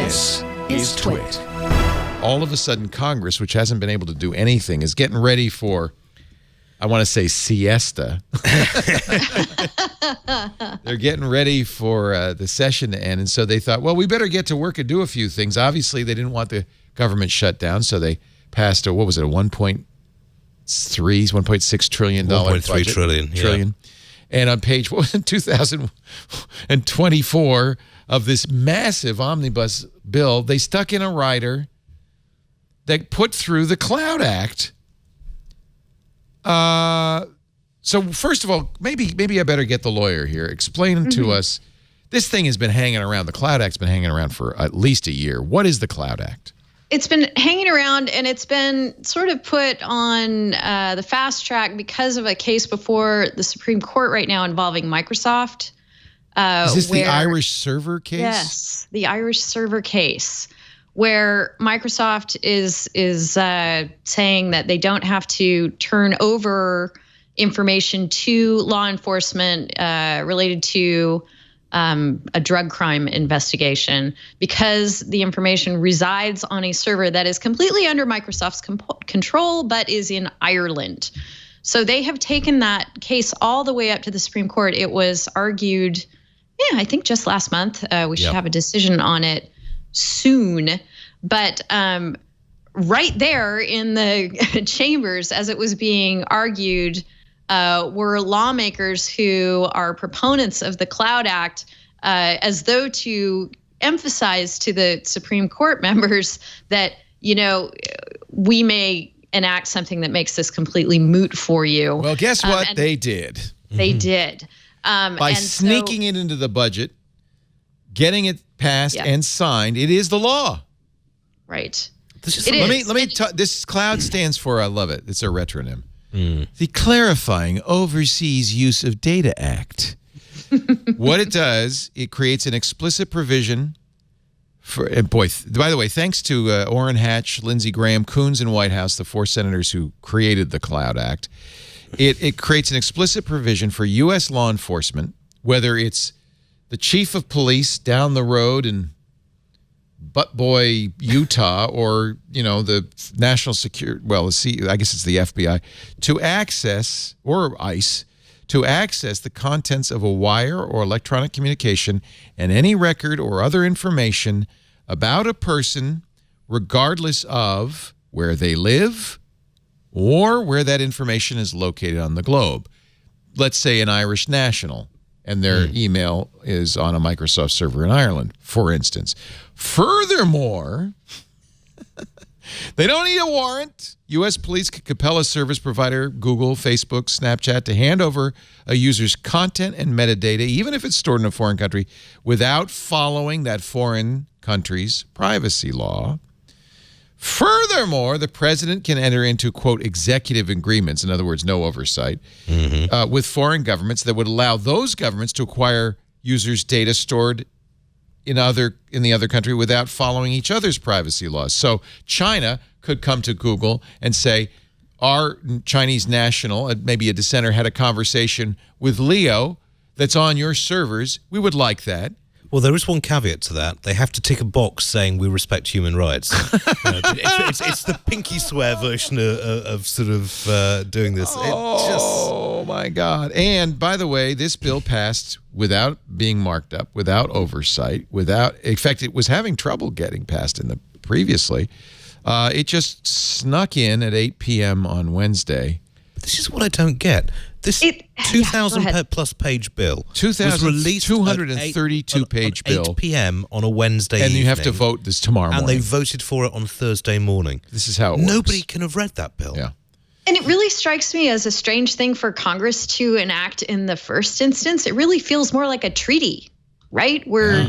This is TWiT. All of a sudden, Congress, which hasn't been able to do anything, is getting ready for, I want to say, siesta. They're getting ready for the session to end, and so they thought, well, we better get to work and do a few things. Obviously, they didn't want the government shut down, so they passed a, what was it, a $1.6 trillion budget. $1.3 trillion. And on page 2024 of this massive omnibus bill, they stuck in a rider that put through the Cloud Act. So first of all, maybe I better get the lawyer here. Explain to us, this thing has been hanging around. The Cloud Act's been hanging around for at least a year. What is the Cloud Act? It's been hanging around, and it's been sort of put on the fast track because of a case before the Supreme Court right now involving Microsoft. Is this the Irish server case? Yes, the Irish server case, where Microsoft is saying that they don't have to turn over information to law enforcement related to a drug crime investigation because the information resides on a server that is completely under Microsoft's control, but is in Ireland. So they have taken that case all the way up to the Supreme Court. It was argued, I think just last month. We should have a decision on it soon. But right there in the chambers, as it was being argued, were lawmakers who are proponents of the Cloud Act, as though to emphasize to the Supreme Court members that, we may enact something that makes this completely moot for you. Well, guess what? They did. They did. By sneaking it into the budget, getting it passed and signed, it is the law. Right. Let me this CLOUD stands for, I love it, it's a retronym. The Clarifying Overseas Use of Data Act. What it does, it creates an explicit provision for, and boy, by the way, thanks to Orrin Hatch, Lindsey Graham, Coons, and Whitehouse, the 4 senators who created the CLOUD Act, it creates an explicit provision for U.S. law enforcement, whether it's the chief of police down the road in Butt Boy, Utah, or, the national security, well, I guess it's the FBI, to access, or ICE, to access the contents of a wire or electronic communication and any record or other information about a person, regardless of where they live or where that information is located on the globe. Let's say an Irish national, and their email is on a Microsoft server in Ireland, for instance. Furthermore, they don't need a warrant. U.S. police could compel a service provider, Google, Facebook, Snapchat, to hand over a user's content and metadata, even if it's stored in a foreign country, without following that foreign country's privacy law. Furthermore, the president can enter into, quote, executive agreements, in other words, no oversight, with foreign governments that would allow those governments to acquire users' data stored in the other country without following each other's privacy laws. So China could come to Google and say, our Chinese national, maybe a dissenter, had a conversation with Leo that's on your servers. We would like that. Well, there is one caveat to that. They have to tick a box saying we respect human rights. It's the pinky swear version of sort of doing this. My God. And by the way, this bill passed without being marked up, without oversight, in fact, it was having trouble getting passed previously. It just snuck in at 8 p.m. on Wednesday. This is what I don't get. This 2,000-plus page bill was released 232-page bill. 8 p.m. on a Wednesday evening. And you have to vote this tomorrow morning. And they voted for it on Thursday morning. This is how it works. Nobody can have read that bill. Yeah. And it really strikes me as a strange thing for Congress to enact in the first instance. It really feels more like a treaty, right? We're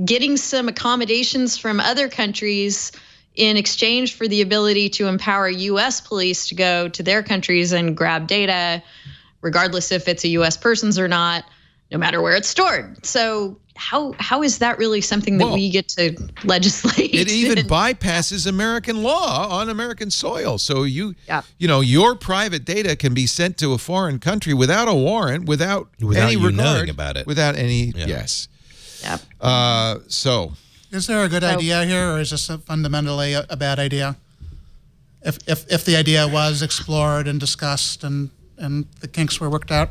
getting some accommodations from other countries in exchange for the ability to empower U.S. police to go to their countries and grab data, regardless if it's a U.S. person's or not, no matter where it's stored. So how is that really something that we get to legislate? It even bypasses American law on American soil. So your private data can be sent to a foreign country without a warrant, without any regard, knowing about it, without any yes. Yep. So Is there a good idea here, or is this fundamentally a bad idea? If the idea was explored and discussed and the kinks were worked out?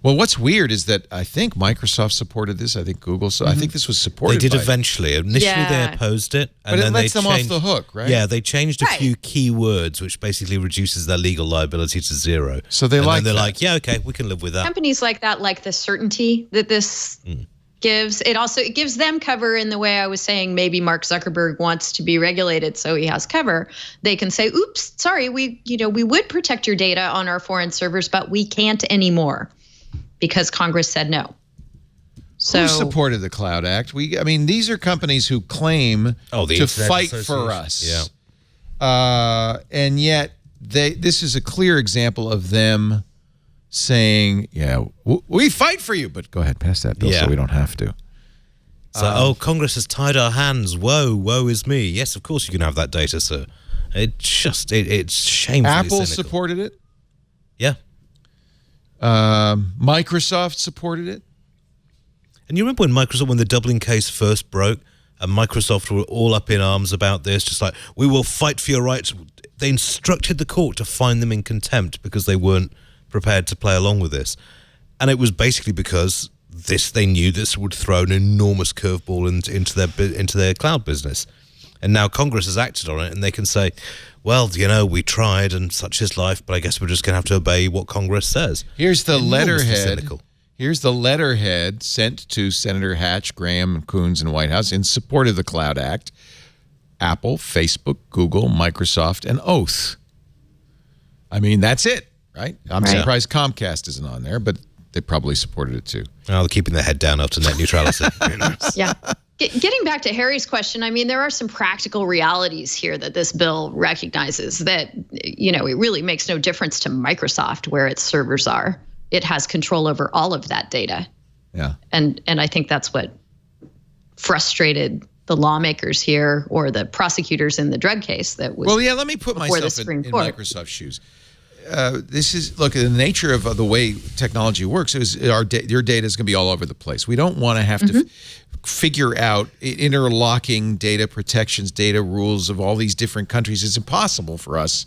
Well, what's weird is that I think Microsoft supported this. I think Google. So I think this was supported. They did eventually. Initially, they opposed it, and but it then lets they them changed, off the hook, right? Yeah, they changed a few key words, which basically reduces their legal liability to zero. So they're like, yeah, okay, we can live with that. Companies like that, like the certainty that this gives. It gives them cover in the way I was saying. Maybe Mark Zuckerberg wants to be regulated, so he has cover. They can say, "Oops, sorry, we would protect your data on our foreign servers, but we can't anymore." Because Congress said no. So who supported the Cloud Act? These are companies who claim to fight for us. Yeah. And yet this is a clear example of them saying, "Yeah, we fight for you." But go ahead, pass that bill so we don't have to. So, Congress has tied our hands. Woe is me. Yes, of course you can have that data, sir. It's shamefully Apple cynical. supported it. Yeah. Microsoft supported it. And you remember when the Dublin case first broke and Microsoft were all up in arms about this, just like, we will fight for your rights. They instructed the court to find them in contempt because they weren't prepared to play along with this. And it was basically because they knew this would throw an enormous curveball into their cloud business. And now Congress has acted on it, and they can say, well, we tried, and such is life, but I guess we're just going to have to obey what Congress says. Here's the letterhead. Cynical. Here's the letterhead sent to Senator Hatch, Graham, Coons, and Whitehouse in support of the Cloud Act. Apple, Facebook, Google, Microsoft, and Oath. That's it, right? I'm surprised Comcast isn't on there, but they probably supported it too. They're keeping their head down after net neutrality. Yeah. Getting back to Harry's question, there are some practical realities here that this bill recognizes that, it really makes no difference to Microsoft where its servers are. It has control over all of that data. Yeah. And I think that's what frustrated the lawmakers here or the prosecutors in the drug case that was. Well, yeah, let me put myself in Microsoft's shoes. This is, look, the nature of the way technology works is your data is going to be all over the place. We don't want to have to figure out interlocking data protections, data rules of all these different countries. It's impossible for us.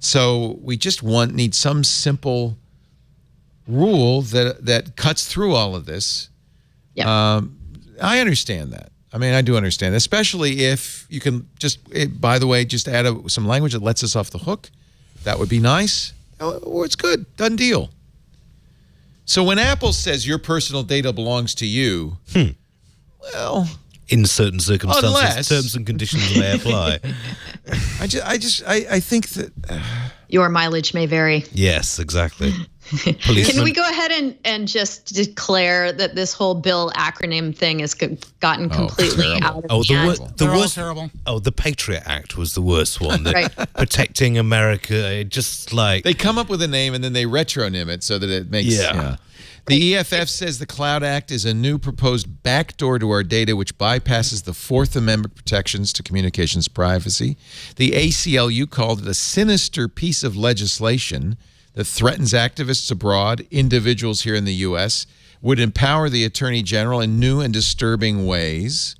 So we just need some simple rule that cuts through all of this. Yeah. I understand that. I do understand, especially if you can just, by the way, just add some language that lets us off the hook. That would be nice. Or it's good. Done deal. So when Apple says your personal data belongs to you, well, in certain circumstances, unless, terms and conditions may apply. I think that your mileage may vary. Yes, exactly. Can we go ahead and just declare that this whole bill acronym thing has gotten completely out of hand? The worst. Terrible. Oh, the Patriot Act was the worst one. Protecting America, just like they come up with a name and then they retronym it so that it makes. Yeah. The EFF says the Cloud Act is a new proposed backdoor to our data which bypasses the Fourth Amendment protections to communications privacy. The ACLU called it a sinister piece of legislation that threatens activists abroad, individuals here in the U.S., would empower the Attorney General in new and disturbing ways.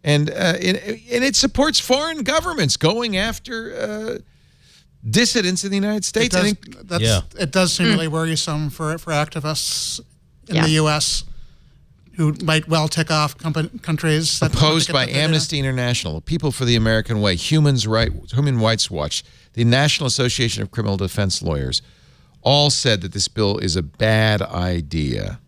And it supports foreign governments going after dissidents in the United States. It does seem really worrisome for activists in the U.S. who might well tick off countries. Opposed by Amnesty International, People for the American Way, Human Rights Watch, the National Association of Criminal Defense Lawyers, all said that this bill is a bad idea.